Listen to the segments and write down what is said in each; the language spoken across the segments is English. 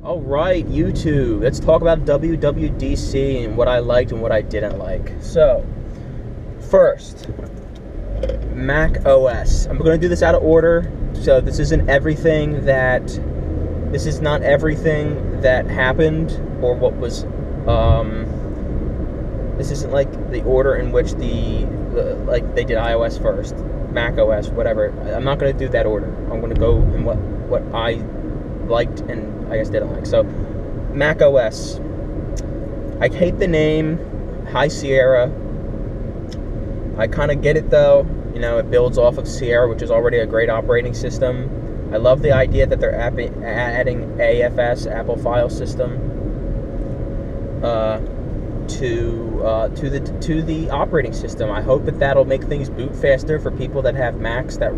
All right, YouTube. Let's talk about WWDC and what I liked and what I didn't like. So, first, Mac OS. I'm going to do this out of order. So this isn't everything that. This is not everything that happened or what was. This isn't like the order in which like they did iOS first, Mac OS, whatever. I'm not going to do that order. I'm going to go in what I liked and I guess didn't like. So, Mac OS. I hate the name High Sierra. I kind of get it though. You know, it builds off of Sierra, which is already a great operating system. I love the idea that they're adding AFS, Apple File System, to the operating system. I hope that that'll make things boot faster for people that have Macs that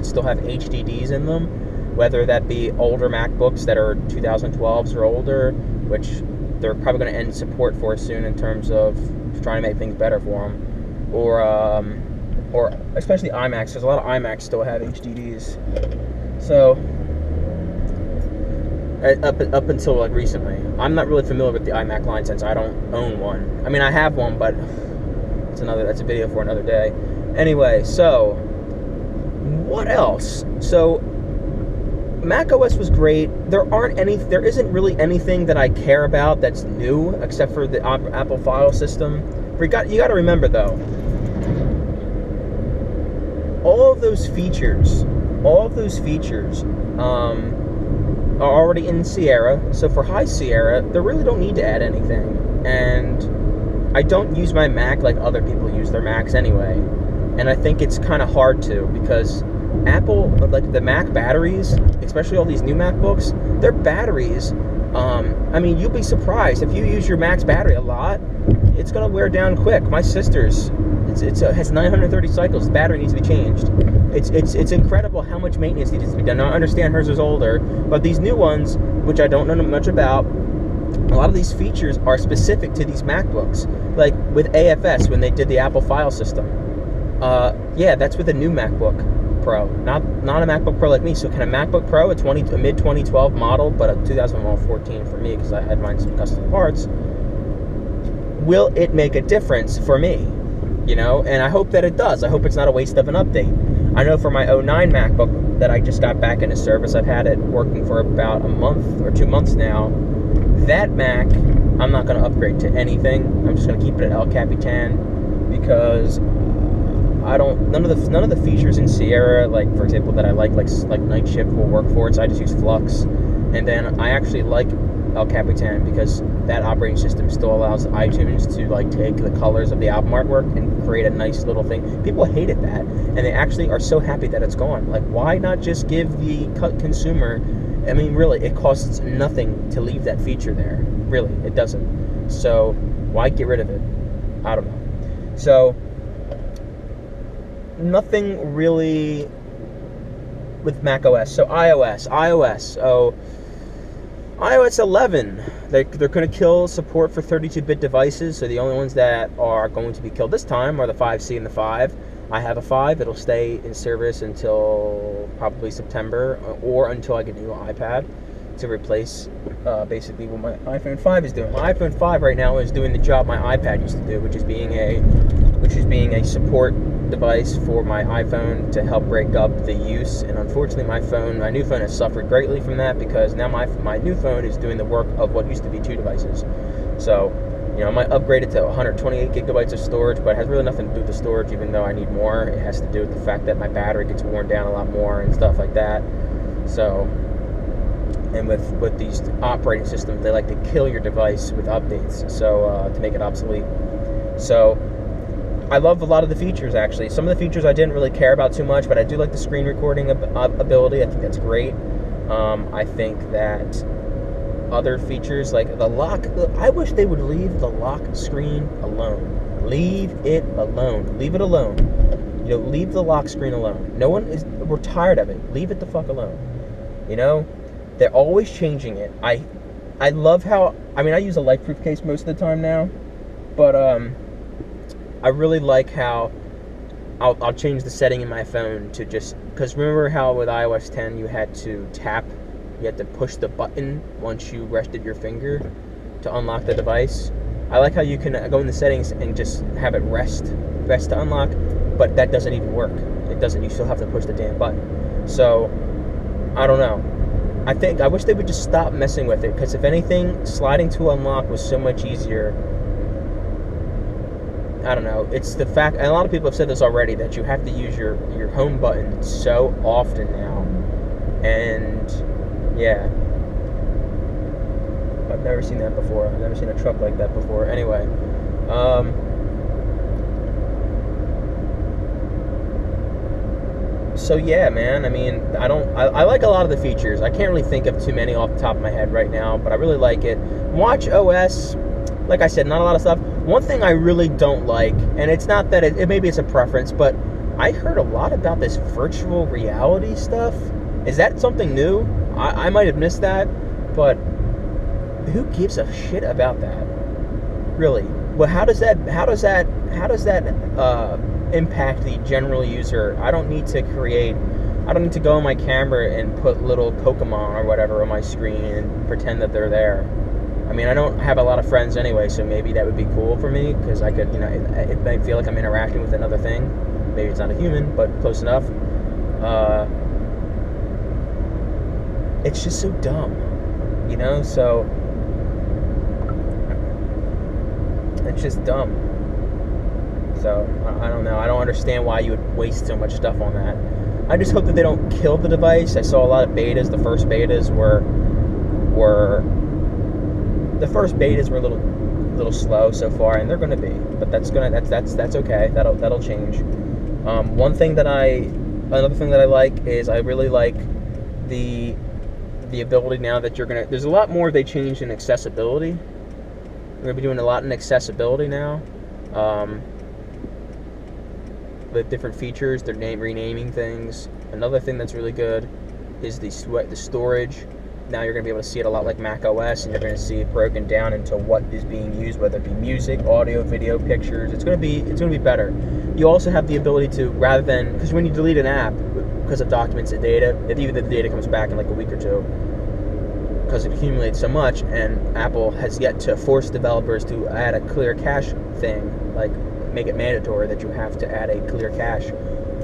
still have HDDs in them, whether that be older MacBooks that are 2012s or older, which they're probably going to end support for soon in terms of trying to make things better for them, or especially iMacs, because a lot of iMacs still have HDDs. So up until like recently, I'm not really familiar with the iMac line since I don't own one. I mean, I have one, but that's a video for another day. Anyway, so what else? So Mac OS was great. There isn't really anything that I care about that's new except for the Apple File System. You got to remember though, all of those features are already in Sierra. So for High Sierra, they really don't need to add anything. And I don't use my Mac like other people use their Macs anyway. And I think it's kind of hard to, because Apple, like the Mac batteries, especially all these new MacBooks, their batteries, I mean, you'll be surprised. If you use your Mac's battery a lot, it's going to wear down quick. My sister's, it has 930 cycles. The battery needs to be changed. It's incredible how much maintenance needs to be done. Now, I understand hers is older, but these new ones, which I don't know much about, a lot of these features are specific to these MacBooks. Like with AFS, when they did the Apple File System. Yeah, that's with a new MacBook Pro, not a MacBook Pro like me. So can a MacBook Pro, a mid 2012 model, but a 2014 for me because I had mine some custom parts, will it make a difference for me? You know, and I hope that it does. I hope it's not a waste of an update. I know for my 09 MacBook that I just got back into service, I've had it working for about a month or 2 months now. That Mac, I'm not going to upgrade to anything. I'm just going to keep it at El Capitan because none of the features in Sierra, like for example, that I like Night Shift will work for it. So I just use Flux, and then I actually like El Capitan because that operating system still allows iTunes to like take the colors of the album artwork and create a nice little thing. People hated that, and they actually are so happy that it's gone. Like, why not just give the consumer? I mean, really, it costs nothing to leave that feature there. Really, it doesn't. So why get rid of it? I don't know. So nothing really with Mac OS. So iOS. iOS 11, they're going to kill support for 32-bit devices, so the only ones that are going to be killed this time are the 5C and the 5. I have a 5. It'll stay in service until probably September, or until I get a new iPad to replace basically what my iPhone 5 is doing. My iPhone 5 right now is doing the job my iPad used to do, which is being a support device for my iPhone to help break up the use. And unfortunately, my new phone has suffered greatly from that, because now my new phone is doing the work of what used to be 2 devices. So, you know, I might upgrade it to 128 gigabytes of storage, but it has really nothing to do with the storage, even though I need more. It has to do with the fact that my battery gets worn down a lot more and stuff like that. So, and with these operating systems, they like to kill your device with updates, so to make it obsolete. So I love a lot of the features, actually. Some of the features I didn't really care about too much, but I do like the screen recording ability. I think that's great. I think that other features like the lock, I wish they would leave the lock screen alone. Leave it alone. Leave it alone. You know, leave the lock screen alone. We're tired of it. Leave it the fuck alone. You know, they're always changing it. I love how, I mean, I use a light-proof case most of the time now, but I really like how I'll change the setting in my phone to just, because remember how with iOS 10 you had to tap you had to push the button once you rested your finger to unlock the device. I like how you can go in the settings and just have it rest to unlock, but that doesn't even work. It doesn't. You still have to push the damn button. So I don't know. I wish they would just stop messing with it, because if anything, sliding to unlock was so much easier. I don't know. It's the fact, and a lot of people have said this already, that you have to use your home button so often now. And yeah, I've never seen that before. I've never seen a truck like that before. Anyway, so yeah, man. I mean, I like a lot of the features. I can't really think of too many off the top of my head right now, but I really like it. Watch OS, like I said, not a lot of stuff. One thing I really don't like, and it's not that maybe it's a preference, but I heard a lot about this virtual reality stuff. Is that something new? I might have missed that, but who gives a shit about that? Really? Well, how does that impact the general user? I don't need to go on my camera and put little Pokemon or whatever on my screen and pretend that they're there. I mean, I don't have a lot of friends anyway, so maybe that would be cool for me, because I could, it might feel like I'm interacting with another thing. Maybe it's not a human, but close enough. It's just so dumb, so it's just dumb. So I don't know. I don't understand why you would waste so much stuff on that. I just hope that they don't kill the device. I saw a lot of betas. The first betas were a little slow so far, and they're going to be. But that's okay. That'll change. Another thing that I like is I really like the ability now that there's a lot more they changed in accessibility. We're going to be doing a lot in accessibility now. With different features, they're renaming things. Another thing that's really good is the storage. Now you're going to be able to see it a lot like Mac OS, and you're going to see it broken down into what is being used, whether it be music, audio, video, pictures. It's going to be better. You also have the ability to, rather than, because when you delete an app because of documents and data, even if the data comes back in like a week or two, because it accumulates so much, and Apple has yet to force developers to add a clear cache thing, like make it mandatory that you have to add a clear cache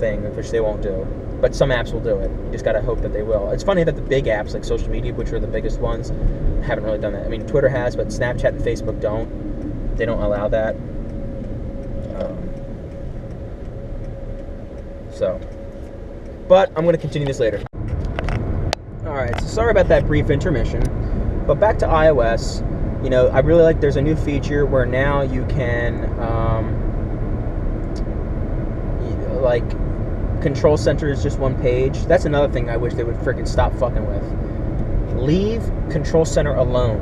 thing, which they won't do. But some apps will do it. You just gotta hope that they will. It's funny that the big apps like social media, which are the biggest ones, haven't really done that. I mean, Twitter has, but Snapchat and Facebook don't. They don't allow that. But I'm gonna continue this later. Alright, so sorry about that brief intermission. But back to iOS. I really like there's a new feature where now you can control center is just one page. That's another thing I wish they would freaking stop fucking with. Leave control center alone.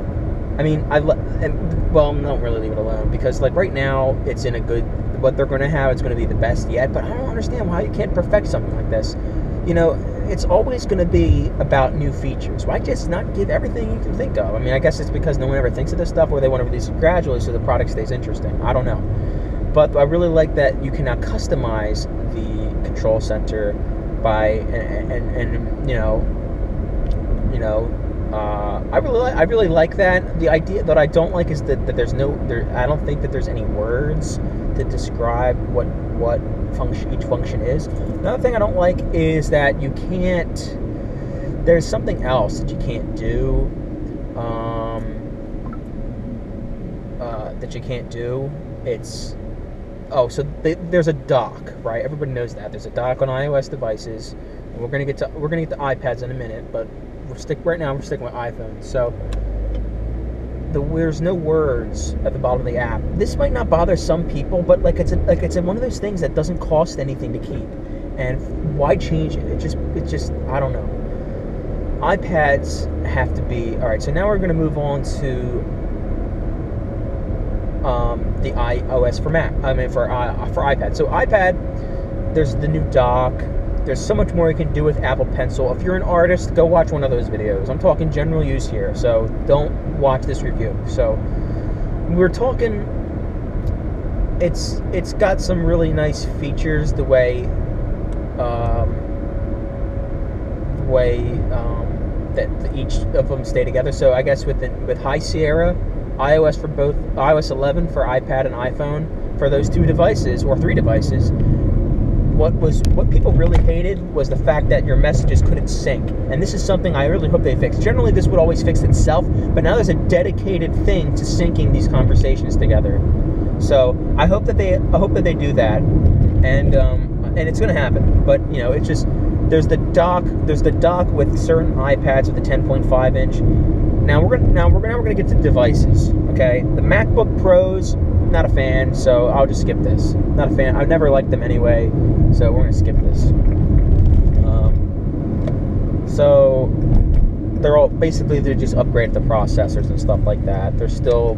I mean, don't really leave it alone, because like right now it's in a good, what they're going to have, it's going to be the best yet, but I don't understand why you can't perfect something like this. It's always going to be about new features. Why just not give everything you can think of? I mean, I guess it's because no one ever thinks of this stuff, or they want to release it gradually so the product stays interesting. I don't know. But I really like that you can now customize the control center by, I really like that. The idea that I don't like is that there's I don't think that there's any words to describe what each function is. Another thing I don't like is that you can't, there's something else that you can't do, there's a dock, right? Everybody knows that. There's a dock on iOS devices, and we're gonna get to iPads in a minute, but right now we're sticking with iPhones. So there's no words at the bottom of the app. This might not bother some people, but it's one of those things that doesn't cost anything to keep. And why change it? It just I don't know. iPads have to be all right. So now we're going to move on to the iOS for Mac. For iPad. So iPad, there's the new dock. There's so much more you can do with Apple Pencil. If you're an artist, go watch one of those videos. I'm talking general use here, so don't watch this review. So we're talking, it's got some really nice features, the way that each of them stay together. So I guess with High Sierra, iOS for both, iOS 11 for iPad and iPhone, for those 2 devices or 3 devices, what people really hated was the fact that your messages couldn't sync. And this is something I really hope they fix. Generally, this would always fix itself, but now there's a dedicated thing to syncing these conversations together. So I hope that they do that, and it's going to happen. But you know, it's just there's the dock with certain iPads with the 10.5 inch. Now we're gonna get to devices. Okay, the MacBook Pros, not a fan, so I'll just skip this. Not a fan. I've never liked them anyway, so we're gonna skip this. So they're just upgraded the processors and stuff like that. They're still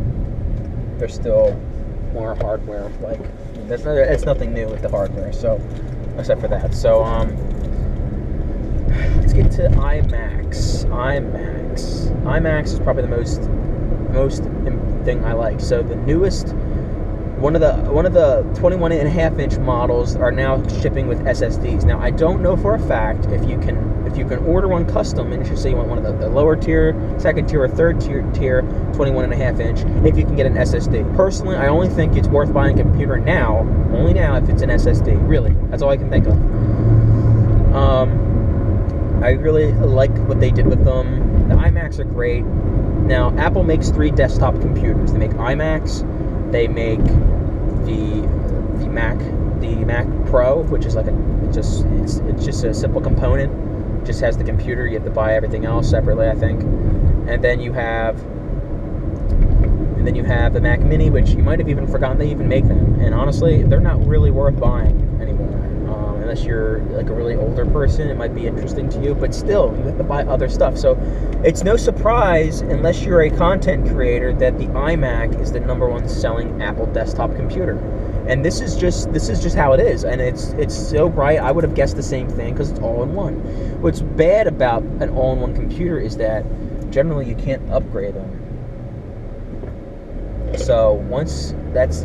more hardware. Like it's nothing new with the hardware. So except for that. So let's get to iMacs. iMacs is probably the most thing I like. So the newest, one of the 21.5-inch models are now shipping with SSDs. Now I don't know for a fact if you can order one custom, and you say you want one of the lower tier, second tier, or third tier 21.5-inch, if you can get an SSD. Personally, I only think it's worth buying a computer only now if it's an SSD. Really, that's all I can think of. I really like what they did with them. The iMacs are great. Now, Apple makes 3 desktop computers. They make iMacs, they make the Mac Pro, which is like it's just a simple component. It just has the computer. You have to buy everything else separately, I think. And then you have the Mac Mini, which you might have even forgotten they even make them. And honestly, they're not really worth buying anymore. Unless you're like a really older person, it might be interesting to you, but still, you have to buy other stuff. So it's no surprise, unless you're a content creator, that the iMac is the #1 selling Apple desktop computer. And this is just how it is. And it's so bright. I would have guessed the same thing because it's all-in-one. What's bad about an all-in-one computer is that generally you can't upgrade them. So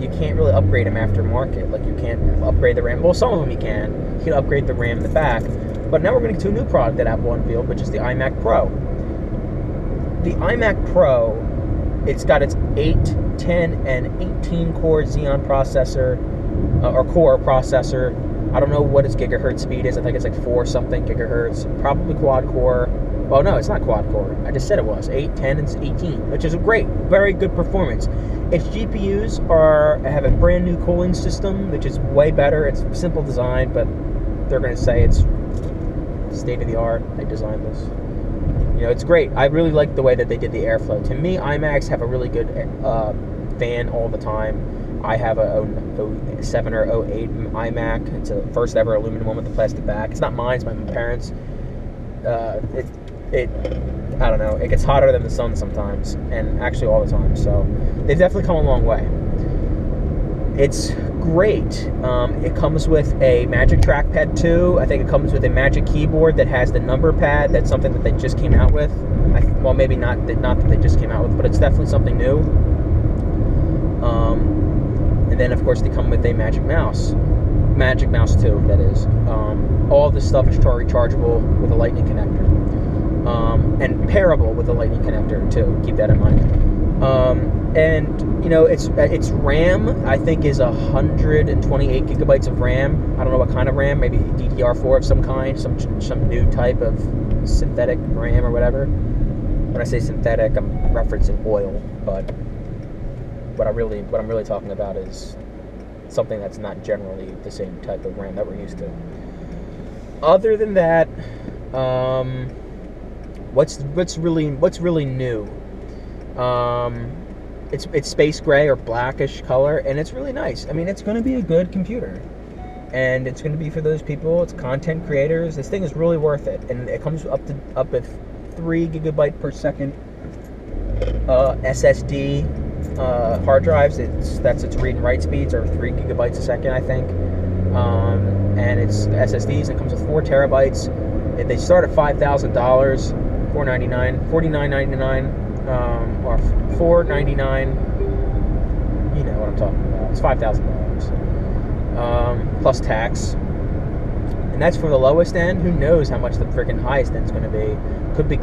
you can't really upgrade them aftermarket. Like you can't upgrade the RAM. Well, some of them you can. You can upgrade the RAM in the back. But now we're going to get to a new product that Apple unveiled, which is the iMac Pro. The iMac Pro, it's got its 8, 10, and 18 core Xeon processor, or core processor. I don't know what its gigahertz speed is. I think it's like 4 something gigahertz. Probably quad core. Well, no, it's not quad core. I just said it was 8, 10, and 18, which is a great, very good performance. Its GPUs have a brand new cooling system, which is way better. It's simple design, but they're going to say it's state of the art. They designed this. You know, it's great. I really like the way that they did the airflow. To me, iMacs have a really good fan all the time. I have a 07 or 08 iMac. It's a first ever aluminum one with the plastic back. It's not mine. It's my parents'. I don't know, it gets hotter than the sun sometimes, and actually all the time, so they've definitely come a long way. It's great. It comes with a Magic Trackpad too. I think it comes with a Magic Keyboard that has the number pad. That's something that they just came out with. Well, maybe not that they just came out with, but it's definitely something new. And then, of course, they come with a Magic Mouse 2, that is. All this stuff is rechargeable with a Lightning connector. And pairable with a Lightning connector too. Keep that in mind. And you know, its RAM I think is 128 gigabytes of RAM. I don't know what kind of RAM. Maybe DDR4 of some kind, some new type of synthetic RAM or whatever. When I say synthetic, I'm referencing oil. But what I'm really talking about is something that's not generally the same type of RAM that we're used to. Other than that, what's really new? It's space gray or blackish color, and it's really nice. I mean, it's going to be a good computer, and it's going to be for those people. It's content creators. This thing is really worth it, and it comes up with 3 gigabyte per second SSD hard drives. That's its read and write speeds are 3 gigabytes a second, I think. And it's SSDs. It comes with 4 terabytes. They start at $5,000, $49.99, or $499. You know what I'm talking about. It's $5,000 plus tax, and that's for the lowest end. Who knows how much the freaking highest end is going to be? Could be